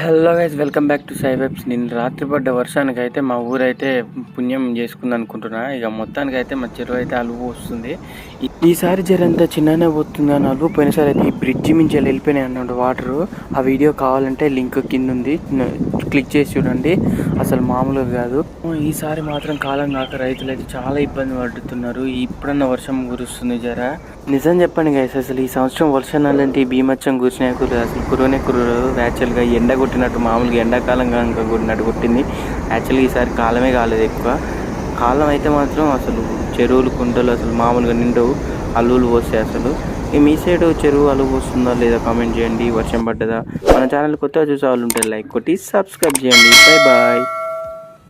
Hello guys, welcome back to సై వెబ్స్. నేను రాత్రి పడ్డ వర్షానికి అయితే మా ఊరైతే పుణ్యం చేసుకుంది అనుకుంటున్నా. ఇక మొత్తానికి అయితే మా చెరువు అయితే అలుగు వస్తుంది. ఈసారి జరంతా చిన్ననే పోతుంది అని అలుగు. పోయినసారి అయితే ఈ బ్రిడ్జి మించి వెళ్ళిపోయినాయి అన్నమాట వాటరు. ఆ వీడియో కావాలంటే లింక్ కింద ఉంది, క్లిక్ చేసి చూడండి. అసలు మామూలుగా కాదు. ఈసారి మాత్రం కాలం కాక రైతులు అయితే చాలా ఇబ్బంది పడుతున్నారు. ఇప్పుడన్న వర్షం కురుస్తుంది జరా. నిజం చెప్పండి గైస్, అసలు ఈ సంవత్సరం వర్షాలంటే ఈ భీమచ్చం కురిసినాయి అసలు కురవనే కురరు. యాక్చువల్గా ఎండ కొట్టినట్టు మామూలుగా ఎండాకాలం కనుక కొట్టినట్టు కొట్టింది. యాక్చువల్గా ఈసారి కాలమే కాలేదు ఎక్కువ. కాలం అయితే మాత్రం అసలు చెరువులు కుంటలు అసలు మామూలుగా నిండవు, అల్లులు పోస్తాయి. అసలు మీ సైడ్ చెరువు అలుగు వస్తుందా లేదా కామెంట్ చేయండి. వర్షం పడ్డదా? మన ఛానల్ కొత్తగా చూసే వాళ్ళు ఉంటే లైక్ కొట్టి సబ్స్క్రైబ్ చేయండి. Bye bye.